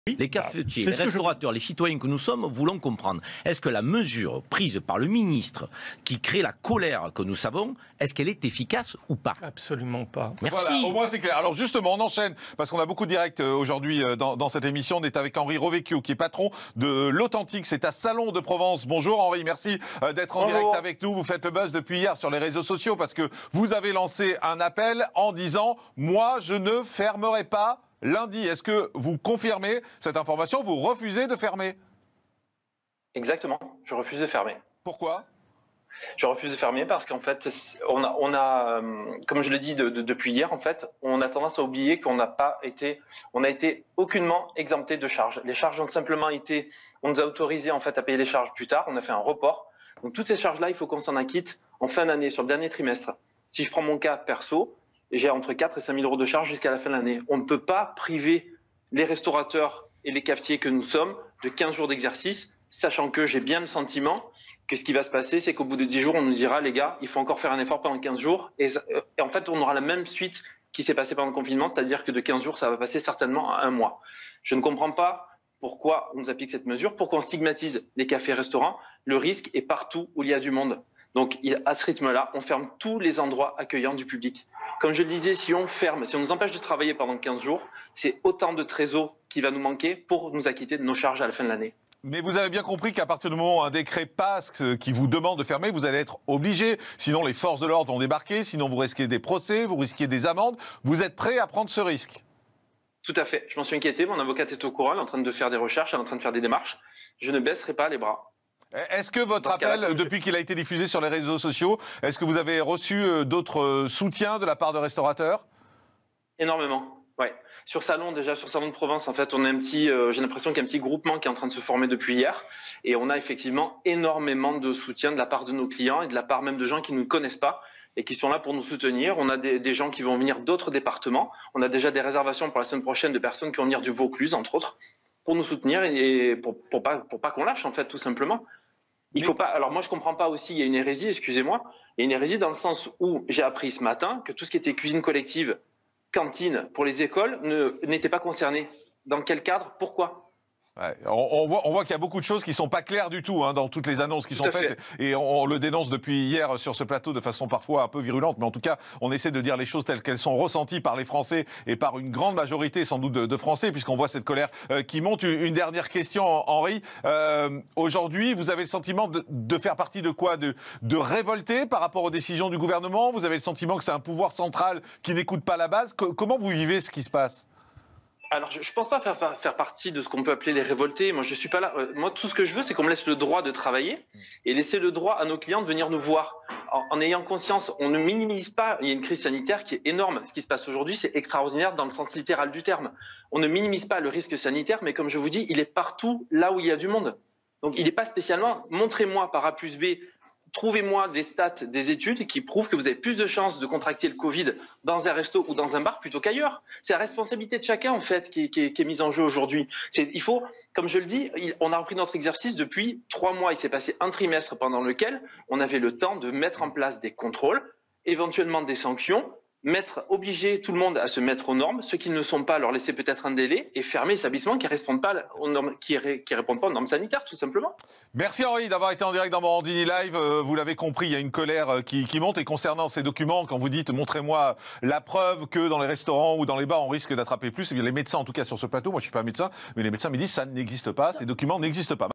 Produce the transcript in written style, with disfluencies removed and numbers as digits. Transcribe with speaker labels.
Speaker 1: Les cafetiers, les restaurateurs, les citoyens que nous sommes voulons comprendre. Est-ce que la mesure prise par le ministre qui crée la colère que nous savons, est-ce qu'elle est efficace ou pas?
Speaker 2: Absolument pas.
Speaker 1: Merci.
Speaker 3: Voilà, au moins c'est clair. Alors justement, on enchaîne, parce qu'on a beaucoup de directs aujourd'hui dans cette émission. On est avec Henri Rovecchio, qui est patron de l'Authentique. C'est à Salon de Provence. Bonjour Henri, merci d'être en direct avec nous. Vous faites le buzz depuis hier sur les réseaux sociaux, parce que vous avez lancé un appel en disant « Moi, je ne fermerai pas ». Lundi, est-ce que vous confirmez cette information? Vous refusez de fermer?
Speaker 4: Exactement, je refuse de fermer.
Speaker 3: Pourquoi?
Speaker 4: Je refuse de fermer parce qu'en fait, on a comme je l'ai dit depuis hier, en fait, on a tendance à oublier on a été aucunement exempté de charges. Les charges ont simplement été, on nous a autorisé en fait à payer les charges plus tard, on a fait un report. Donc toutes ces charges-là, il faut qu'on s'en acquitte en fin d'année, sur le dernier trimestre. Si je prends mon cas perso, j'ai entre 4 et 5 000 euros de charges jusqu'à la fin de l'année. On ne peut pas priver les restaurateurs et les cafetiers que nous sommes de 15 jours d'exercice, sachant que j'ai bien le sentiment que ce qui va se passer, c'est qu'au bout de 10 jours, on nous dira, les gars, il faut encore faire un effort pendant 15 jours. Et en fait, on aura la même suite qui s'est passée pendant le confinement, c'est-à-dire que de 15 jours, ça va passer certainement à un mois. Je ne comprends pas pourquoi on nous applique cette mesure, pourquoi on stigmatise les cafés et restaurants. Le risque est partout où il y a du monde. Donc, à ce rythme-là, on ferme tous les endroits accueillants du public. Comme je le disais, si on ferme, si on nous empêche de travailler pendant 15 jours, c'est autant de trésor qui va nous manquer pour nous acquitter de nos charges à la fin de l'année.
Speaker 3: Mais vous avez bien compris qu'à partir du moment où un décret passe qui vous demande de fermer, vous allez être obligé. Sinon, les forces de l'ordre vont débarquer. Sinon, vous risquez des procès, vous risquez des amendes. Vous êtes prêt à prendre ce risque?
Speaker 4: Tout à fait. Je m'en suis inquiété. Mon avocate est au courant. Elle est en train de faire des recherches. Elle est en train de faire des démarches. Je ne baisserai pas les bras.
Speaker 3: Est-ce que votre appel, depuis qu'il a été diffusé sur les réseaux sociaux, est-ce que vous avez reçu d'autres soutiens de la part de restaurateurs?
Speaker 4: Énormément, ouais. Sur Salon de Provence, en fait, on a j'ai l'impression qu'il y a un petit groupement qui est en train de se former depuis hier. Et on a effectivement énormément de soutien de la part de nos clients et de la part même de gens qui ne nous connaissent pas et qui sont là pour nous soutenir. On a des gens qui vont venir d'autres départements. On a déjà des réservations pour la semaine prochaine de personnes qui vont venir du Vaucluse, entre autres, pour nous soutenir et pour pas qu'on lâche, en fait, tout simplement. Il faut pas. Alors moi, je comprends pas aussi. Il y a une hérésie, excusez-moi. Il y a une hérésie dans le sens où j'ai appris ce matin que tout ce qui était cuisine collective, cantine pour les écoles n'était pas concerné. Dans quel cadre? Pourquoi?
Speaker 3: Ouais, on voit qu'il y a beaucoup de choses qui sont pas claires du tout dans toutes les annonces qui sont faites, et on le dénonce depuis hier sur ce plateau de façon parfois un peu virulente, mais en tout cas on essaie de dire les choses telles qu'elles sont ressenties par les Français et par une grande majorité sans doute de Français, puisqu'on voit cette colère qui monte. Une dernière question, Henri. Aujourd'hui, vous avez le sentiment de faire partie de quoi? De révolter par rapport aux décisions du gouvernement? Vous avez le sentiment que c'est un pouvoir central qui n'écoute pas la base? Comment vous vivez ce qui se passe?
Speaker 4: Alors, je pense pas faire partie de ce qu'on peut appeler les révoltés. Moi, je suis pas là. Moi, tout ce que je veux, c'est qu'on me laisse le droit de travailler et laisser le droit à nos clients de venir nous voir. En ayant conscience, on ne minimise pas. Il y a une crise sanitaire qui est énorme. Ce qui se passe aujourd'hui, c'est extraordinaire dans le sens littéral du terme. On ne minimise pas le risque sanitaire, mais comme je vous dis, il est partout là où il y a du monde. Donc, il n'est pas spécialement. Montrez-moi par A plus B. Trouvez-moi des stats, des études qui prouvent que vous avez plus de chances de contracter le Covid dans un resto ou dans un bar plutôt qu'ailleurs. C'est la responsabilité de chacun, en fait, qui est mise en jeu aujourd'hui. Il faut, comme je le dis, on a repris notre exercice depuis 3 mois. Il s'est passé un trimestre pendant lequel on avait le temps de mettre en place des contrôles, éventuellement des sanctions, obliger tout le monde à se mettre aux normes, ceux qui ne le sont pas, leur laisser peut-être un délai et fermer les établissements qui ne répondent pas aux normes, répondent pas aux normes sanitaires, tout simplement.
Speaker 3: Merci Henri d'avoir été en direct dans Morandini Live. Vous l'avez compris, il y a une colère qui monte. Et concernant ces documents, quand vous dites « montrez-moi la preuve que dans les restaurants ou dans les bars, on risque d'attraper plus », eh bien, les médecins, en tout cas sur ce plateau, moi je ne suis pas médecin, mais les médecins me disent « ça n'existe pas, ces documents n'existent pas ».